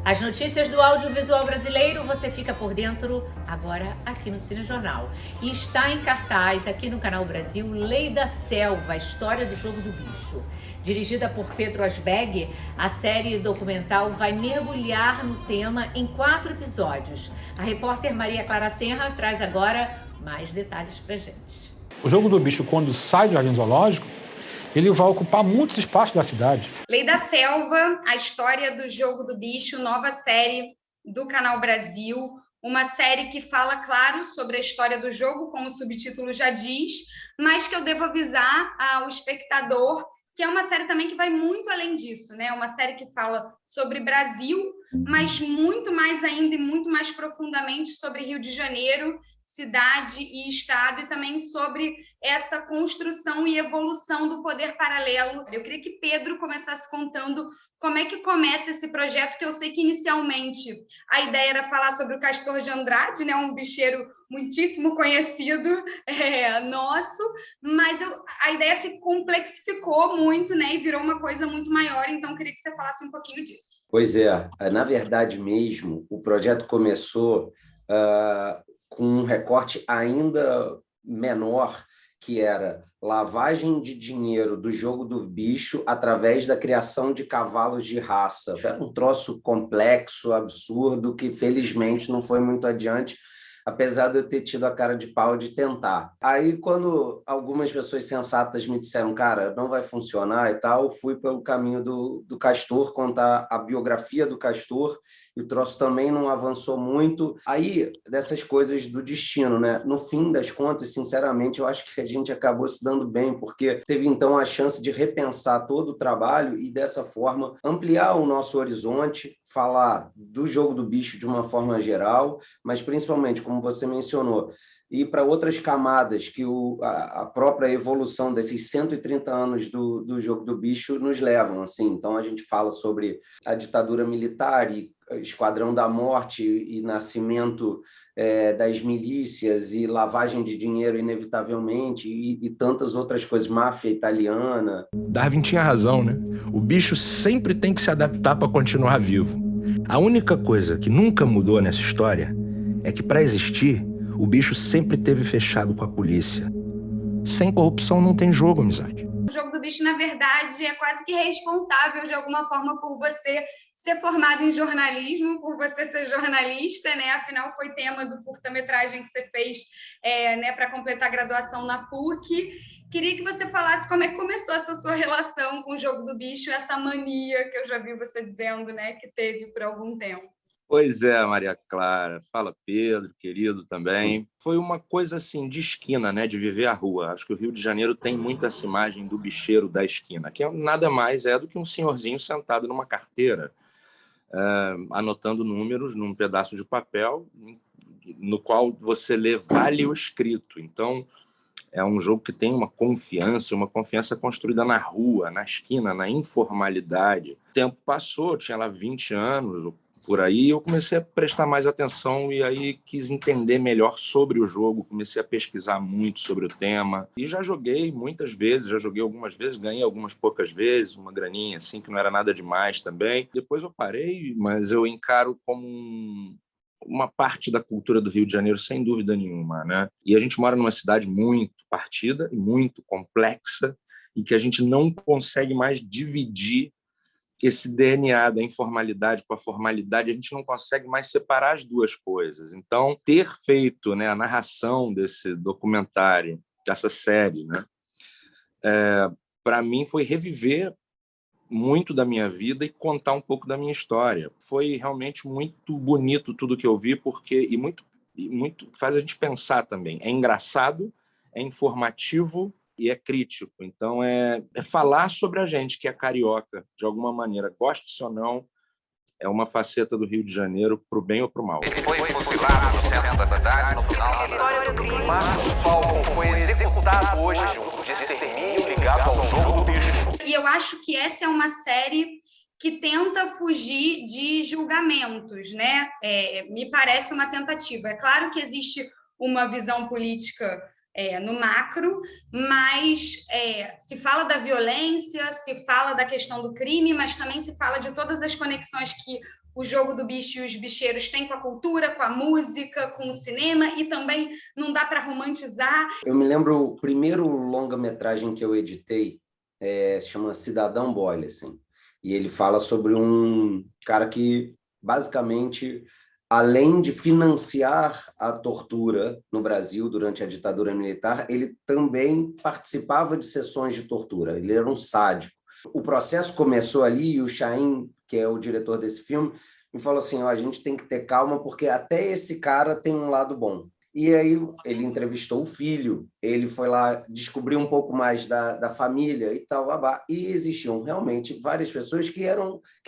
As notícias do audiovisual brasileiro você fica por dentro agora aqui no Cinejornal. E está em cartaz aqui no Canal Brasil Lei da Selva, a história do jogo do bicho. Dirigida por Pedro Asbeg, a série documental vai mergulhar no tema em 4 episódios. A repórter Maria Clara Senra traz agora mais detalhes pra gente. O jogo do bicho, quando sai do Jardim Zoológico, ele vai ocupar muitos espaços da cidade. Lei da Selva, a história do jogo do bicho, nova série do Canal Brasil. Uma série que fala, claro, sobre a história do jogo, como o subtítulo já diz, mas que eu devo avisar ao espectador que é uma série também que vai muito além disso, né? Uma série que fala sobre Brasil, mas muito mais ainda e muito mais profundamente sobre Rio de Janeiro, cidade e estado, e também sobre essa construção e evolução do poder paralelo. Eu queria que Pedro começasse contando como é que começa esse projeto, que eu sei que inicialmente a ideia era falar sobre o Castor de Andrade, né, um bicheiro muitíssimo conhecido nosso, mas a ideia se complexificou muito, né, e virou uma coisa muito maior, então eu queria que você falasse um pouquinho disso. Pois é, na verdade mesmo, o projeto começou com um recorte ainda menor, que era lavagem de dinheiro do jogo do bicho através da criação de cavalos de raça. Era um troço complexo, absurdo, que felizmente não foi muito adiante, apesar de eu ter tido a cara de pau de tentar. Aí, quando algumas pessoas sensatas me disseram, cara, não vai funcionar e tal, fui pelo caminho do Castor, contar a biografia do Castor, e o troço também não avançou muito. Aí, dessas coisas do destino, né? No fim das contas, sinceramente, eu acho que a gente acabou se dando bem, porque teve, então, a chance de repensar todo o trabalho e, dessa forma, ampliar o nosso horizonte, falar do jogo do bicho de uma forma geral, mas, principalmente, como você mencionou, e para outras camadas que a própria evolução desses 130 anos do jogo do bicho nos levam. Assim. Então, a gente fala sobre a ditadura militar e Esquadrão da Morte e nascimento das milícias e lavagem de dinheiro inevitavelmente e tantas outras coisas, máfia italiana. Darwin tinha razão, né? O bicho sempre tem que se adaptar para continuar vivo. A única coisa que nunca mudou nessa história é que, para existir, o bicho sempre esteve fechado com a polícia. Sem corrupção não tem jogo, amizade. O jogo do bicho, na verdade, é quase que responsável, de alguma forma, por você ser formado em jornalismo, por você ser jornalista, né? Afinal, foi tema do curta-metragem que você fez né, para completar a graduação na PUC. Queria que você falasse como é que começou essa sua relação com o jogo do bicho, essa mania que eu já vi você dizendo, né, que teve por algum tempo. Pois é, Maria Clara. Fala, Pedro, querido também. Foi uma coisa assim de esquina, né, de viver a rua. Acho que o Rio de Janeiro tem muito essa imagem do bicheiro da esquina, que nada mais é do que um senhorzinho sentado numa carteira, anotando números num pedaço de papel, no qual você lê vale o escrito. Então, é um jogo que tem uma confiança construída na rua, na esquina, na informalidade. O tempo passou, tinha lá 20 anos, por aí, eu comecei a prestar mais atenção e aí quis entender melhor sobre o jogo, comecei a pesquisar muito sobre o tema e já joguei muitas vezes, já joguei algumas vezes, ganhei algumas poucas vezes, uma graninha assim, que não era nada demais também. Depois eu parei, mas eu encaro como uma parte da cultura do Rio de Janeiro, sem dúvida nenhuma, né? E a gente mora numa cidade muito partida e muito complexa e que a gente não consegue mais dividir esse DNA da informalidade com a formalidade, a gente não consegue mais separar as duas coisas. Então, ter feito, né, a narração desse documentário, dessa série, né, para mim foi reviver muito da minha vida e contar um pouco da minha história. Foi realmente muito bonito tudo que eu vi, porque e muito faz a gente pensar também. É engraçado, é informativo e é crítico. Então, é falar sobre a gente, que é carioca, de alguma maneira, goste ou não, é uma faceta do Rio de Janeiro, para o bem ou para o mal. Ele foi fuzilado no centro da cidade, no final do crime. Marcos Falcon foi executado hoje de extermínio ligado ao jogo do bicho. E eu acho que essa é uma série que tenta fugir de julgamentos, né? Me parece uma tentativa. É claro que existe uma visão política no macro, mas se fala da violência, se fala da questão do crime, mas também se fala de todas as conexões que o Jogo do Bicho e os bicheiros têm com a cultura, com a música, com o cinema, e também não dá para romantizar. Eu me lembro, o primeiro longa-metragem que eu editei se chama Cidadão Boyle, assim, e ele fala sobre um cara que, basicamente, além de financiar a tortura no Brasil durante a ditadura militar, ele também participava de sessões de tortura. Ele era um sádico. O processo começou ali e o Chaim, que é o diretor desse filme, me falou assim, a gente tem que ter calma porque até esse cara tem um lado bom. E aí ele entrevistou o filho, ele foi lá descobrir um pouco mais da família e tal, e existiam realmente várias pessoas que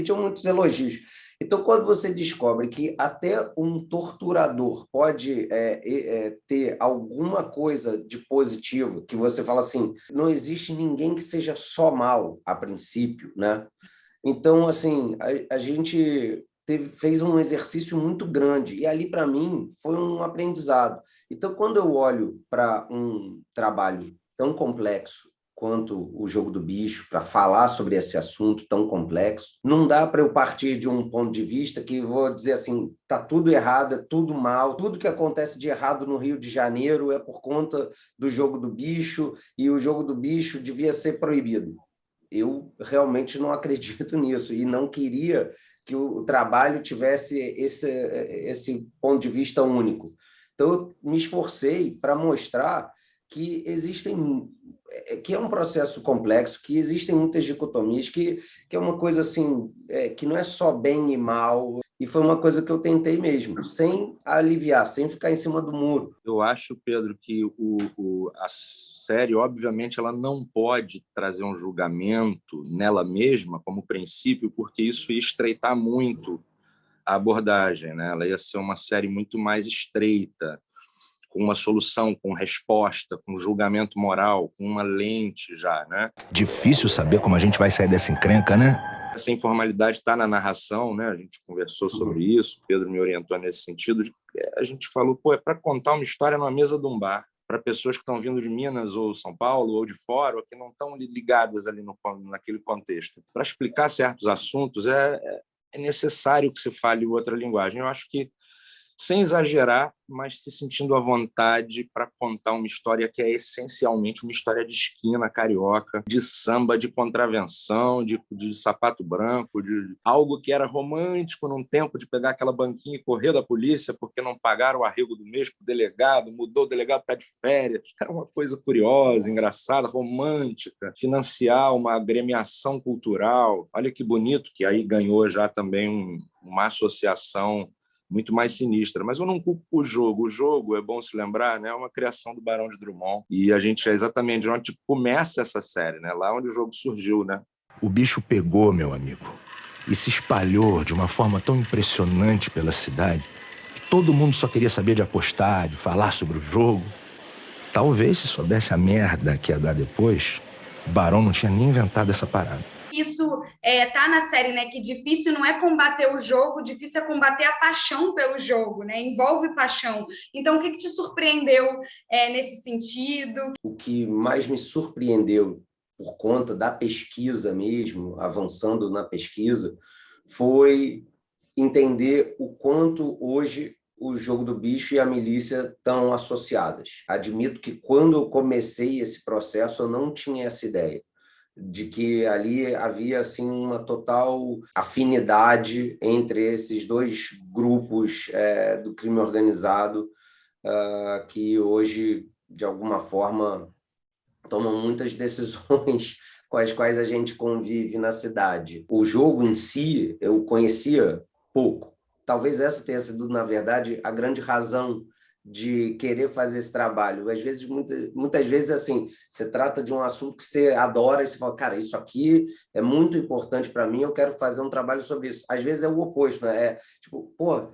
tinham muitos elogios. Então, quando você descobre que até um torturador pode ter alguma coisa de positivo, que você fala assim, não existe ninguém que seja só mal, a princípio, né? Então, assim, a gente fez um exercício muito grande, e ali, para mim, foi um aprendizado. Então, quando eu olho para um trabalho tão complexo quanto o Jogo do Bicho, para falar sobre esse assunto tão complexo, não dá para eu partir de um ponto de vista que vou dizer assim, está tudo errado, é tudo mal, tudo que acontece de errado no Rio de Janeiro é por conta do Jogo do Bicho, e o Jogo do Bicho devia ser proibido. Eu realmente não acredito nisso, e não queria que o trabalho tivesse esse ponto de vista único. Então, eu me esforcei para mostrar que que é um processo complexo, que existem muitas dicotomias, que é uma coisa assim, que não é só bem e mal, e foi uma coisa que eu tentei mesmo, sem aliviar, sem ficar em cima do muro. Eu acho, Pedro, que a série, obviamente, ela não pode trazer um julgamento nela mesma como princípio, porque isso ia estreitar muito a abordagem, né? Ela ia ser uma série muito mais estreita, com uma solução, com resposta, com julgamento moral, com uma lente já, né? Difícil saber como a gente vai sair dessa encrenca, né? Essa informalidade está na narração, né? A gente conversou sobre isso, o Pedro me orientou nesse sentido. A gente falou, é para contar uma história numa mesa de um bar, para pessoas que estão vindo de Minas ou São Paulo ou de fora, ou que não estão ligadas ali naquele contexto. Para explicar certos assuntos, é necessário que se fale outra linguagem. Eu acho que, sem exagerar, mas se sentindo à vontade para contar uma história que é essencialmente uma história de esquina carioca, de samba, de contravenção, de sapato branco, de algo que era romântico num tempo de pegar aquela banquinha e correr da polícia porque não pagaram o arrego do mês para o delegado, mudou, o delegado está de férias. Era uma coisa curiosa, engraçada, romântica, financiar uma agremiação cultural. Olha que bonito que aí ganhou já também uma associação muito mais sinistra, mas eu não culpo o jogo. O jogo, é bom se lembrar, né, é uma criação do Barão de Drummond, e a gente é exatamente onde começa essa série, né, lá onde o jogo surgiu, né? O bicho pegou, meu amigo, e se espalhou de uma forma tão impressionante pela cidade que todo mundo só queria saber de apostar, de falar sobre o jogo. Talvez, se soubesse a merda que ia dar depois, o Barão não tinha nem inventado essa parada. Isso tá na série, né? Que difícil não é combater o jogo, difícil é combater a paixão pelo jogo, né? Envolve paixão. Então, o que te surpreendeu nesse sentido? O que mais me surpreendeu por conta da pesquisa mesmo, avançando na pesquisa, foi entender o quanto hoje o Jogo do Bicho e a milícia estão associadas. Admito que quando eu comecei esse processo, eu não tinha essa ideia de que ali havia assim uma total afinidade entre esses dois grupos do crime organizado que hoje, de alguma forma, tomam muitas decisões com as quais a gente convive na cidade. O jogo em si, eu conhecia pouco. Talvez essa tenha sido, na verdade, a grande razão de querer fazer esse trabalho. Às vezes, muitas vezes, assim, você trata de um assunto que você adora e você fala, cara, isso aqui é muito importante para mim, eu quero fazer um trabalho sobre isso. Às vezes é o oposto, né? Tipo,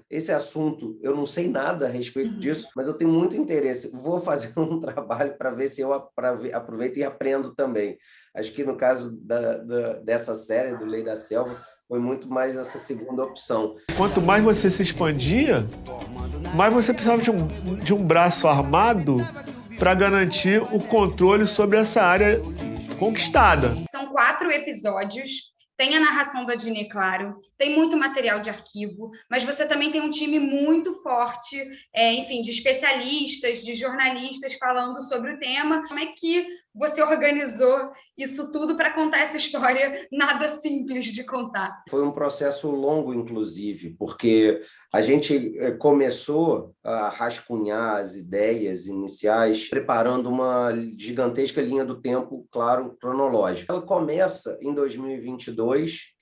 esse assunto, eu não sei nada a respeito disso, mas eu tenho muito interesse. Vou fazer um trabalho para ver se eu aproveito e aprendo também. Acho que no caso dessa série, do Lei da Selva, foi muito mais essa segunda opção. Quanto mais você se expandia, mais você precisava de um braço armado para garantir o controle sobre essa área conquistada. São 4 episódios. Tem a narração da Dini, claro, tem muito material de arquivo, mas você também tem um time muito forte, enfim, de especialistas, de jornalistas falando sobre o tema. Como é que você organizou isso tudo para contar essa história nada simples de contar? Foi um processo longo, inclusive, porque a gente começou a rascunhar as ideias iniciais, preparando uma gigantesca linha do tempo, claro, cronológica. Ela começa em 2022,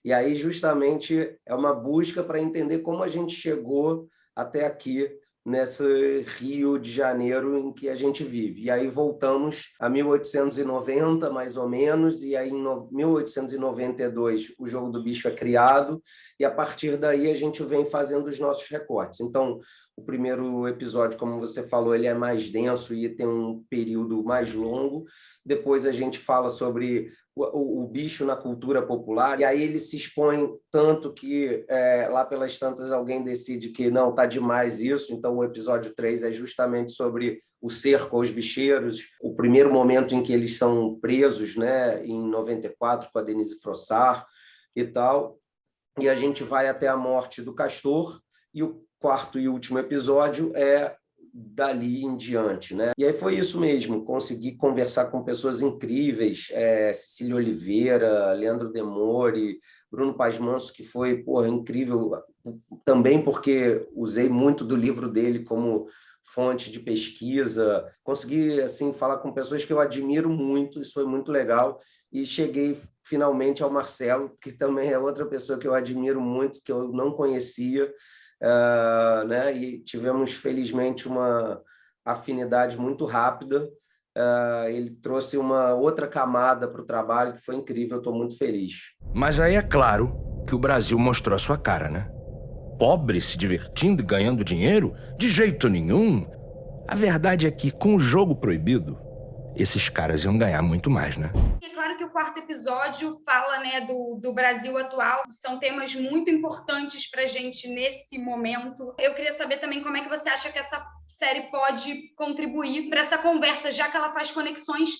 e aí justamente é uma busca para entender como a gente chegou até aqui, nesse Rio de Janeiro em que a gente vive. E aí voltamos a 1890, mais ou menos, e aí em 1892 o Jogo do Bicho é criado, e a partir daí a gente vem fazendo os nossos recortes. Então, o primeiro episódio, como você falou, ele é mais denso e tem um período mais longo. Depois a gente fala sobre o bicho na cultura popular, e aí ele se expõe tanto que lá pelas tantas alguém decide que não, está demais isso. Então o episódio 3 é justamente sobre o cerco aos bicheiros, o primeiro momento em que eles são presos, né, em 94, com a Denise Frossard e tal, e a gente vai até a morte do Castor, e o 4º e último episódio é dali em diante, né? E aí foi isso mesmo, consegui conversar com pessoas incríveis, Cecília Oliveira, Leandro Demore, Bruno Paz Manso, que foi, incrível, também porque usei muito do livro dele como fonte de pesquisa, consegui, assim, falar com pessoas que eu admiro muito, isso foi muito legal, e cheguei finalmente ao Marcelo, que também é outra pessoa que eu admiro muito, que eu não conhecia, né? E tivemos, felizmente, uma afinidade muito rápida. Ele trouxe uma outra camada para o trabalho que foi incrível, eu estou muito feliz. Mas aí é claro que o Brasil mostrou a sua cara, né? Pobre se divertindo e ganhando dinheiro? De jeito nenhum. A verdade é que, com o jogo proibido, esses caras iam ganhar muito mais, né? É claro que o 4º episódio fala, né, do Brasil atual. São temas muito importantes para a gente nesse momento. Eu queria saber também como é que você acha que essa série pode contribuir para essa conversa, já que ela faz conexões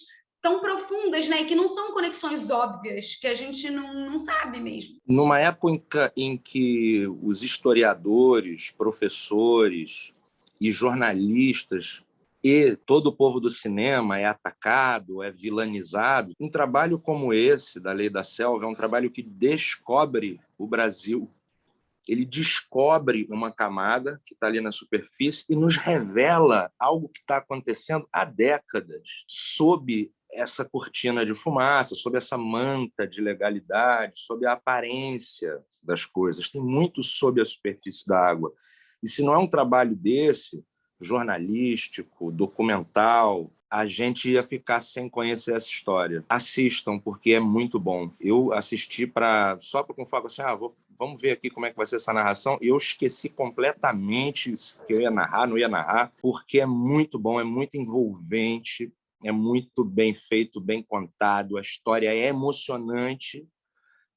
tão profundas, né, e que não são conexões óbvias, que a gente não sabe mesmo. Numa época em que os historiadores, professores e jornalistas e todo o povo do cinema é atacado, é vilanizado, um trabalho como esse, da Lei da Selva, é um trabalho que descobre o Brasil. Ele descobre uma camada que está ali na superfície e nos revela algo que está acontecendo há décadas, sob essa cortina de fumaça, sob essa manta de legalidade, sob a aparência das coisas. Tem muito sob a superfície da água. E se não é um trabalho desse, jornalístico, documental, a gente ia ficar sem conhecer essa história. Assistam, porque é muito bom. Eu assisti só para falar assim, vamos ver aqui como é que vai ser essa narração. E eu esqueci completamente que eu ia narrar, não ia narrar, porque é muito bom, é muito envolvente, é muito bem feito, bem contado, a história é emocionante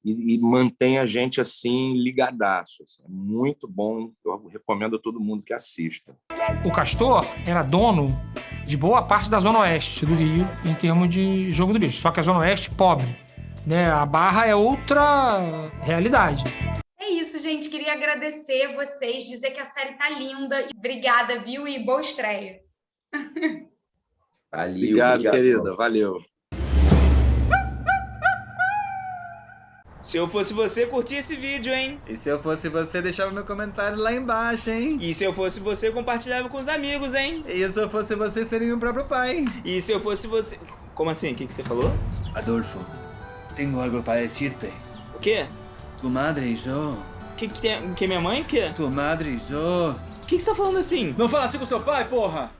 e mantém a gente assim ligadaço. Assim. É muito bom, eu recomendo a todo mundo que assista. O Castor era dono de boa parte da Zona Oeste do Rio em termos de Jogo do Bicho, só que a Zona Oeste pobre, né? A Barra é outra realidade. É isso, gente, queria agradecer vocês, dizer que a série tá linda. Obrigada, viu? E boa estreia. Obrigado, querida, valeu. Se eu fosse você, curtia esse vídeo, hein? E se eu fosse você, deixava meu comentário lá embaixo, hein? E se eu fosse você, compartilhava com os amigos, hein? E se eu fosse você, seria meu próprio pai. E se eu fosse você... Como assim? O que você falou? Adolfo, tenho algo para decirte. O quê? Tu madre e eu... Que tem... Que minha mãe, o quê? Tu madre e eu... O que você tá falando assim? Não fala assim com seu pai, porra!